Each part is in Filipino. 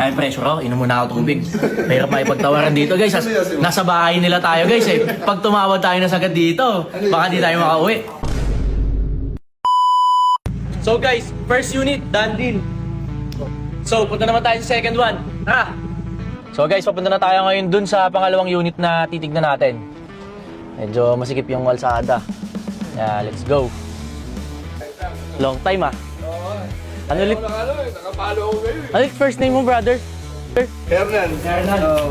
Ay, pressure ako. Inom muna ako tubig. Mahirap makipagtawaran dito, guys. Nasa bahay nila tayo, guys, eh. Pag tumawag tayo na sagad dito, baka di tayo makauwi. So, guys, first unit, done deal. So, punta naman tayo sa second one. Tara! So, guys, papunta na tayo ngayon dun sa pangalawang unit na titignan natin. Medyo masikip yung kalsada. Yeah, let's go. Long time, ah. Ano ulit? Nakapalo ako ngayon. Ano ulit first name mo, brother? Hernan.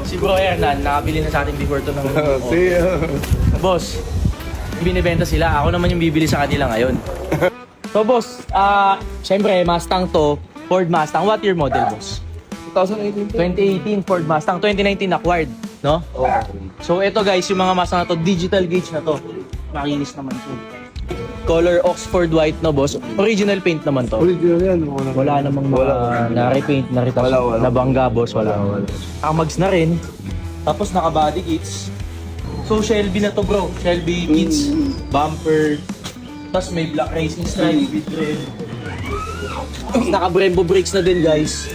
Si Bro Hernan, nakabili na sa atin before to ng... Boss, binibenta sila. Ako naman yung bibili sa kanila ngayon. So, boss, syempre, Mustang to. Ford Mustang. What year model, boss? 2018. 2018 Ford Mustang. 2019 acquired, no? Oh. So, ito guys, yung mga Mustang na to, digital gauge na to. Makinis naman to. Color Oxford white na, boss. Original paint naman to. Original yan. Wala namang mga na-repaint, na-retouch, Wala. nabangga, boss. Wala. Naka-mags na rin. Tapos naka-body kits. So, Shelby na to, bro. Shelby kits, bumper. Tapos may black racing stripe with red. Naka-Brembo brakes na din, guys.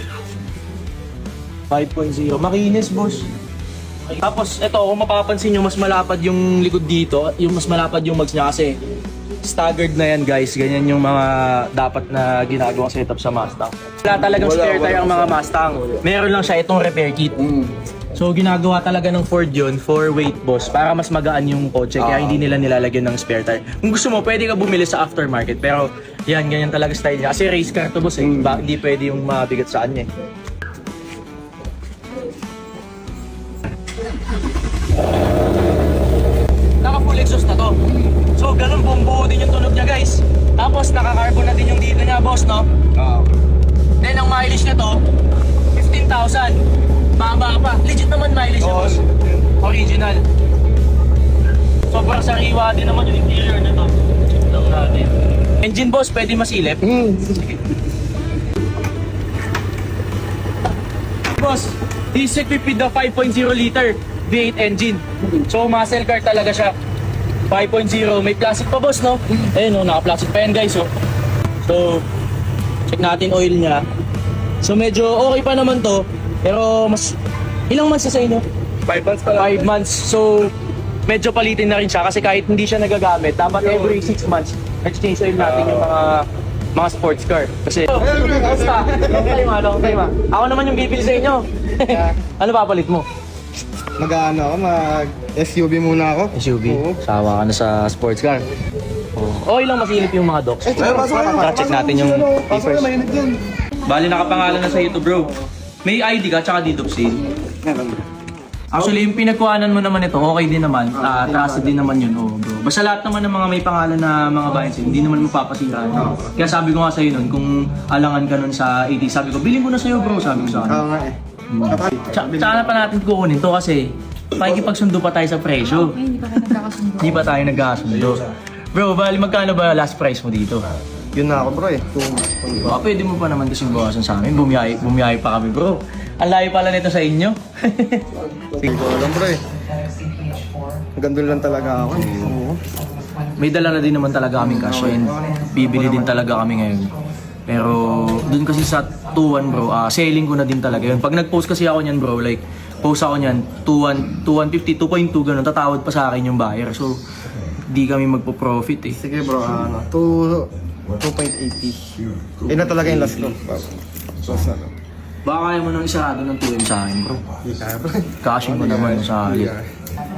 5.0. Makinis, boss. Tapos, ito, kung mapapansin nyo, mas malapad yung likod dito. Yung mas malapad yung mags niya kasi staggered na yan, guys. Ganyan yung mga dapat na ginagawang setup sa Mustang. Wala talagang spare tire ang mga Mustang. Meron lang siya itong repair kit. So, ginagawa talaga ng Ford yun for weight, boss. Para mas magaan yung kotse. Kaya hindi nila nilalagyan ng spare tire. Kung gusto mo, pwede ka bumili sa aftermarket. Pero, yan, ganyan talaga style niya. Kasi race car to, boss. Hindi pwede yung mabigat sa kanya. Naka-full exhaust na to. So, ganun buo din yung tunog niya, guys. Tapos, naka-carbon na din yung dito niya, boss, no? Then, ang mileage niya to, 15,000. Baba pa. Legit naman mileage niya, boss. Original. Sobrang sariwa din naman yung interior na to. Lang natin. Engine, boss, pwede masilip. Sige. Boss, this is equipped with the 5.0 liter V8 engine. So, muscle car talaga siya. 5.0. May plastic pa, boss, no? Ayun, no, naka-plastic pa yan, guys, oh. So, check natin oil niya. So, medyo okay pa naman to. Pero, mas... Ilang months na sa inyo? 5 months pa lang. 5 months. So, medyo palitin na rin siya kasi kahit hindi siya nagagamit, dapat every 6 months, nag-change oil natin yung mga sports car. Kasi... Basta, long time, ah. Ako naman yung bibili sa inyo. Ano papalit mo? Mag-SUV muna ako. SUV. Oo. Sawa ka na sa sports car. Okay lang masilip yung mga docs. Check natin yung papers. Bali, nakapangalan na sa ito, bro. May ID ka, tsaka deed of sale. Actually, yung pinagkuhanan mo naman ito, okay din naman. Trusted din naman yun, bro. Basta lahat naman ng mga may pangalan na mga bayan sa'yo, hindi naman mapapasiraan. Kaya sabi ko nga sa'yo nun, kung alangan ka nun sa 80, sabi ko, bilhin ko na sa'yo, bro, sabi ko sa akin. Oo nga eh. Tsaka na pa natin kukunin to kasi pakikipagsundo pa tayo sa presyo. Hindi pa kayo nagkakasundo. Hindi pa tayo nagkakasundo. Bro, bali magkano ba last price mo dito? Yun na ako bro eh. Baka pwede mo pa naman kasing bawasan sa amin. Bumiyahe pa kami, bro. Ang layo pala nito sa inyo. Hindi ko alam bro eh. Gandun lang talaga ako eh. Oo. May dala na din naman talaga kaming cash and bibili din talaga kami ngayon. Pero dun kasi sa 2-1 bro, selling ko na din talaga yun. Pag nag-post kasi ako niyan bro, like post ako niyan, 2,150, 2.2 ganun, tatawad pa sa akin yung buyer. So, di kami magpo-profit eh. Sige bro, 2.80. Na talaga yung last ko. Last na. Baka kaya mo nang isarado ng 2M sa akin bro. Hindi kaya bro. Cashing mo naman sa halit.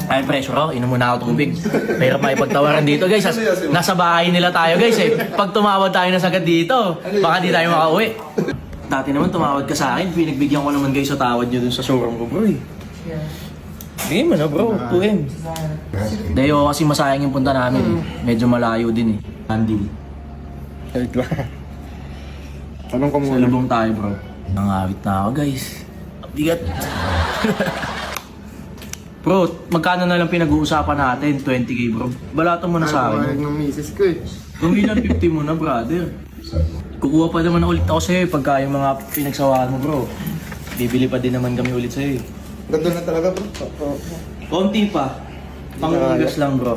Ay, pressure ako. Inom muna ako tubig. Mahirap makipagtawaran dito, guys. Nasa bahay nila tayo, guys, eh. Pag tumawad tayo na sagad dito, baka di tayo makauwi. Dati naman tumawad ka sa akin. Pinagbigyan ko naman, guys, sa tawad nyo dun sa showroom ko, bro, eh. Bigyan mo na, bro. 2M. Dahil kasi masayang yung punta namin, eh. Medyo malayo din, eh. Handil. Wait lang. Tanong ko Sa muna. lubong tayo, bro. Nangawit na ako, guys. Bigat. Bro, magkano na lang pinag-uusapan natin? 20k, bro. Balatan mo na sa Ay, akin. ng misis ko eh. Gumilan 50 mo na, brother. Kukuha pa naman ulit ako sa'yo pagka yung mga pinagsawaan mo, bro. Bibili pa din naman kami ulit sa'yo. Gandun na talaga bro. Konti pa. Panggas lang bro.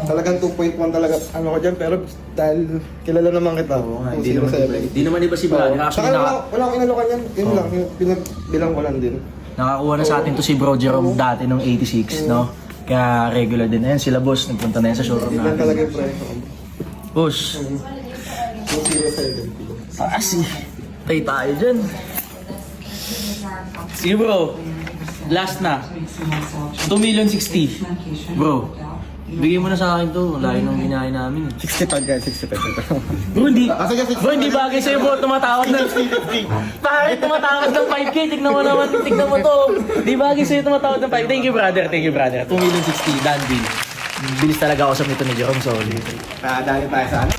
Talagang 2.1 talaga ano ko dyan, pero dahil kilala naman kita. Hindi naman iba. Hindi naman iba si brother. Saka Actually, wala akong inalukan yan. Yun lang, yung pinagbilang ko lang din. nakakuha na sa atin to si Bro Jerome dati nung 86, no? Kaya regular din. Ayan sila boss, nagpunta na yan sa showroom Yan natin. talaga yung presyo. Boss, 207. tay tayo dyan. Sige bro, last na. 2,060,000. Bro, bigay mo na sa akin to. Layo nung binahay namin. 65 guys, 65. Bro, hindi. Sige, Bro, hindi bagay sa'yo bro, tumatawag ng... Bakit tumatawag ng 5K? Tignan mo naman, tignan mo to. Hindi bagay sa'yo tumatawag ng 5K. Thank you brother, thank you brother. 2,060,000, done deal. Bilis talaga ako sa mito ni Jerome, sorry. Dali tayo sa ano?